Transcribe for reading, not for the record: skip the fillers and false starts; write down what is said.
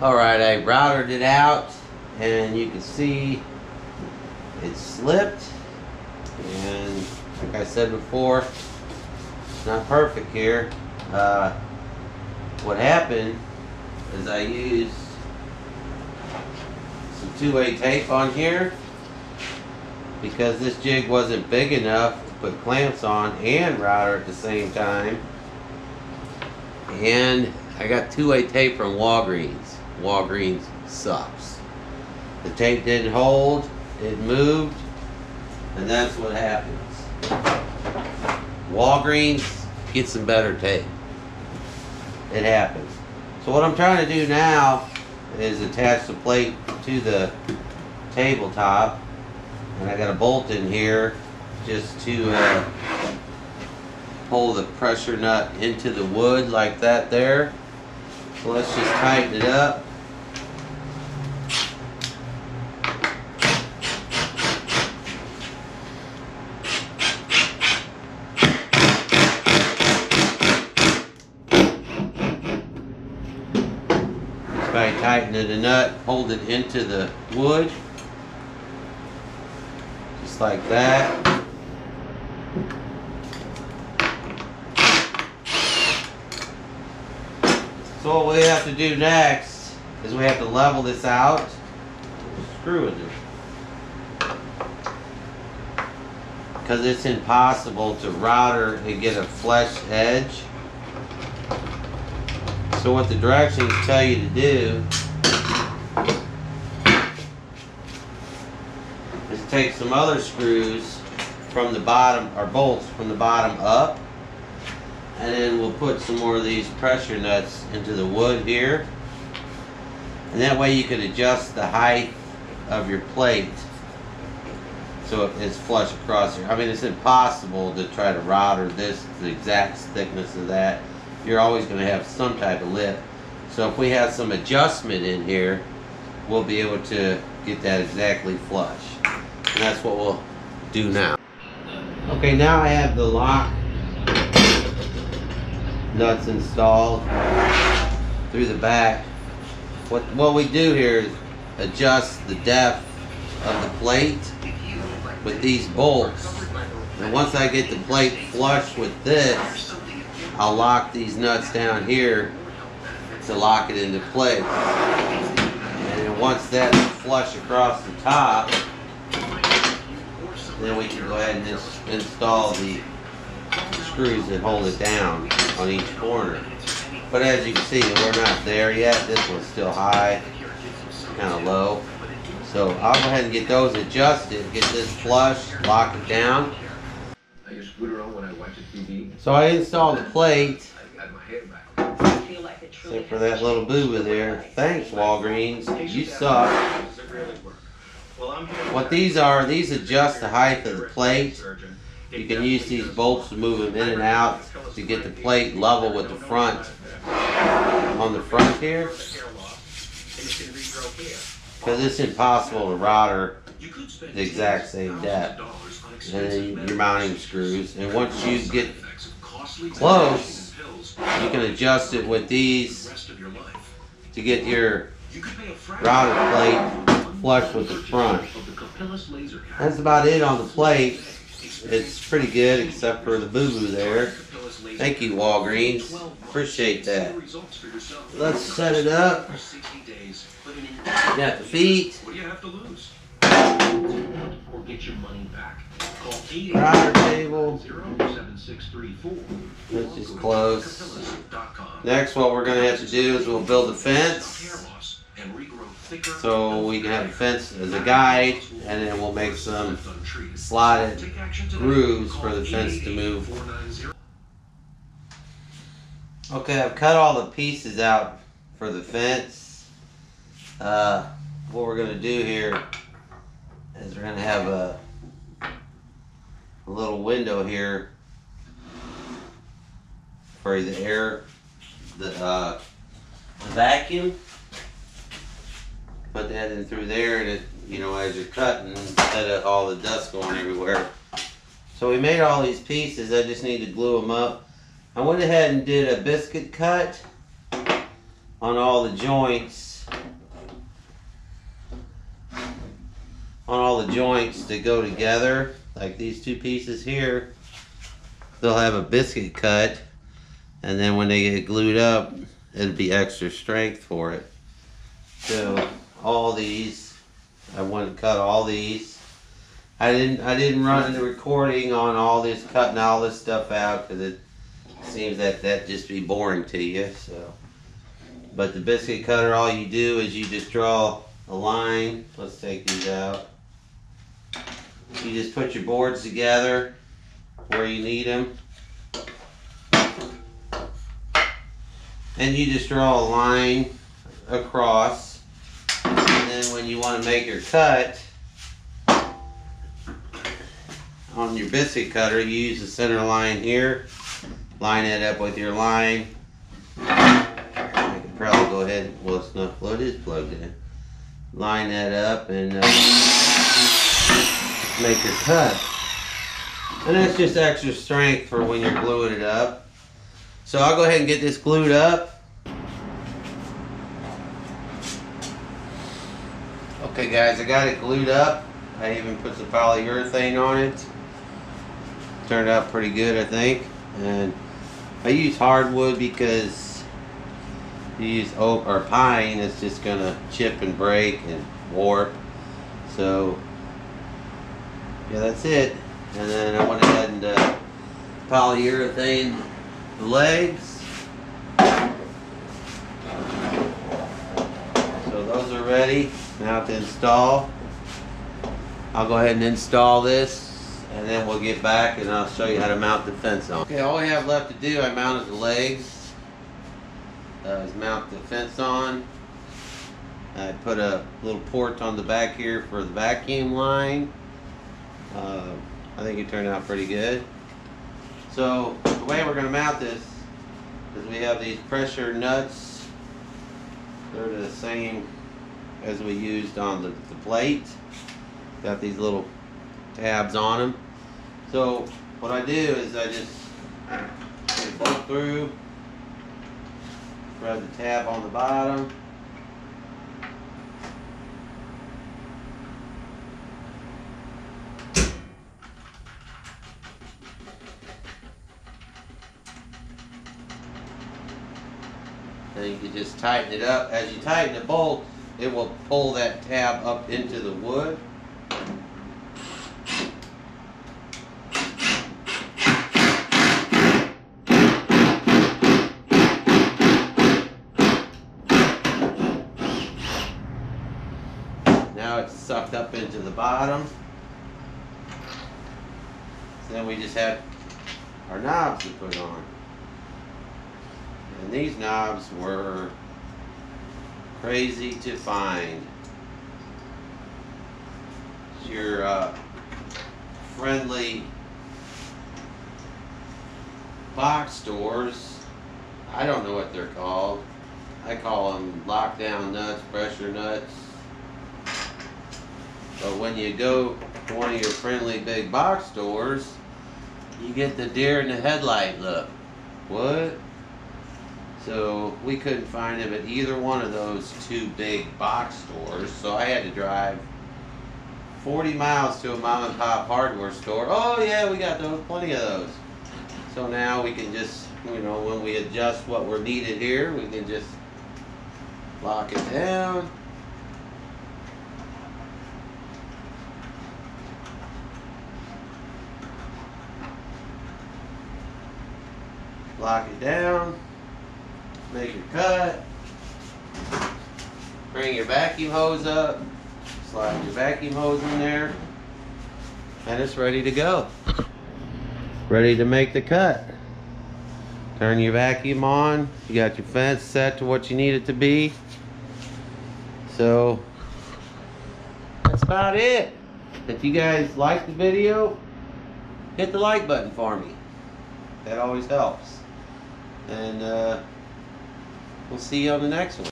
Alright, I routed it out and you can see it slipped, and like I said before, it's not perfect here. What happened is I used some two-way tape on here because this jig wasn't big enough to put clamps on and router at the same time. And I got two-way tape from Walgreens. Walgreens sucks. The tape didn't hold, it moved, and that's what happens. Walgreens, get some better tape. It happens. So what I'm trying to do now is attach the plate to the tabletop, and I got a bolt in here just to pull the pressure nut into the wood like that there. So let's just tighten it up. By tightening the nut, hold it into the wood, just like that. So what we have to do next is we have to level this out, screw with it, because it's impossible to router and get a flush edge. So what the directions tell you to do is take some other screws from the bottom, or bolts from the bottom up, and then we'll put some more of these pressure nuts into the wood here, and that way you can adjust the height of your plate so it's flush across here. I mean, it's impossible to try to router this to the exact thickness of that. You're always going to have some type of lip. So if we have some adjustment in here, we'll be able to get that exactly flush. And that's what we'll do now. Okay, now I have the lock nuts installed through the back. What we do here is adjust the depth of the plate with these bolts. And once I get the plate flush with this, I'll lock these nuts down here to lock it into place. And then once that's flush across the top, then we can go ahead and install the screws that hold it down on each corner. But as you can see, we're not there yet. This one's still high, kind of low. So I'll go ahead and get those adjusted, get this flush, lock it down. So I installed the plate, except for that little boo-boo there. Thanks, Walgreens, you suck. What these are, these adjust the height of the plate. You can use these bolts to move them in and out to get the plate level with the front, on the front here. Because it's impossible to router the exact same depth. And then your mounting screws. And once you get close, you can adjust it with these to get your router plate flush with the front. That's about it on the plate. It's pretty good except for the boo-boo there. Thank you, Walgreens. Appreciate that. Let's set it up. Got the feet. Router table. Let's just close. Next, what we're going to have to do is we'll build a fence. So we can have a fence as a guide, and then we'll make some slotted grooves for the fence to move. Okay, I've cut all the pieces out for the fence. What we're going to do here is we're going to have a little window here for the air, the vacuum. Put that in through there, and it, you know, as you're cutting, instead of all the dust going everywhere. So we made all these pieces. I just need to glue them up. I went ahead and did a biscuit cut on all the joints on all the joints that go together, like these two pieces here, they'll have a biscuit cut, and then when they get glued up, it'll be extra strength for it. So all these, I want to cut all these. I didn't run the recording on all this, cutting all this stuff out, because it seems that just be boring to you. So, but the biscuit cutter, all you do is you just draw a line. Let's take these out. You just put your boards together where you need them, and you just draw a line across. And then when you want to make your cut on your biscuit cutter, you use the center line here, line it up with your line. I could probably go ahead, well, it's not, well, it is plugged in. Line that up and make your cut. And that's just extra strength for when you're gluing it up. So I'll go ahead and get this glued up. Okay guys, I got it glued up. I even put some polyurethane on it. Turned out pretty good, I think. And I use hardwood because you use oak or pine, it's just gonna chip and break and warp. So yeah, that's it. And then I went ahead and polyurethane the legs. So those are ready now to install. I'll go ahead and install this, and then we'll get back and I'll show you how to mount the fence on. Okay, all we have left to do, I mounted the legs, is mount the fence on. I put a little port on the back here for the vacuum line. I think it turned out pretty good. So the way we're going to mount this is we have these pressure nuts. They're the same as we used on the plate. Got these little tabs on them. So what I do is I just pull through, thread the tab on the bottom, and you can just tighten it up. As you tighten the bolt, it will pull that tab up into the wood. Now it's sucked up into the bottom. So then we just have our knobs to put on. And these knobs were crazy to find. It's your friendly box stores. I don't know what they're called. I call them lockdown nuts, pressure nuts. But when you go to one of your friendly big box stores, you get the deer in the headlight look. What? So we couldn't find them at either one of those two big box stores. So I had to drive 40 miles to a mom and pop hardware store. Oh yeah, we got those, plenty of those. So now we can just, you know, when we adjust what we're needed here, we can just lock it down. Lock it down, make your cut, bring your vacuum hose up, slide your vacuum hose in there, and it's ready to go. Ready to make the cut. Turn your vacuum on, you got your fence set to what you need it to be. So that's about it. If you guys like the video, hit the like button for me. That always helps. And we'll see you on the next one.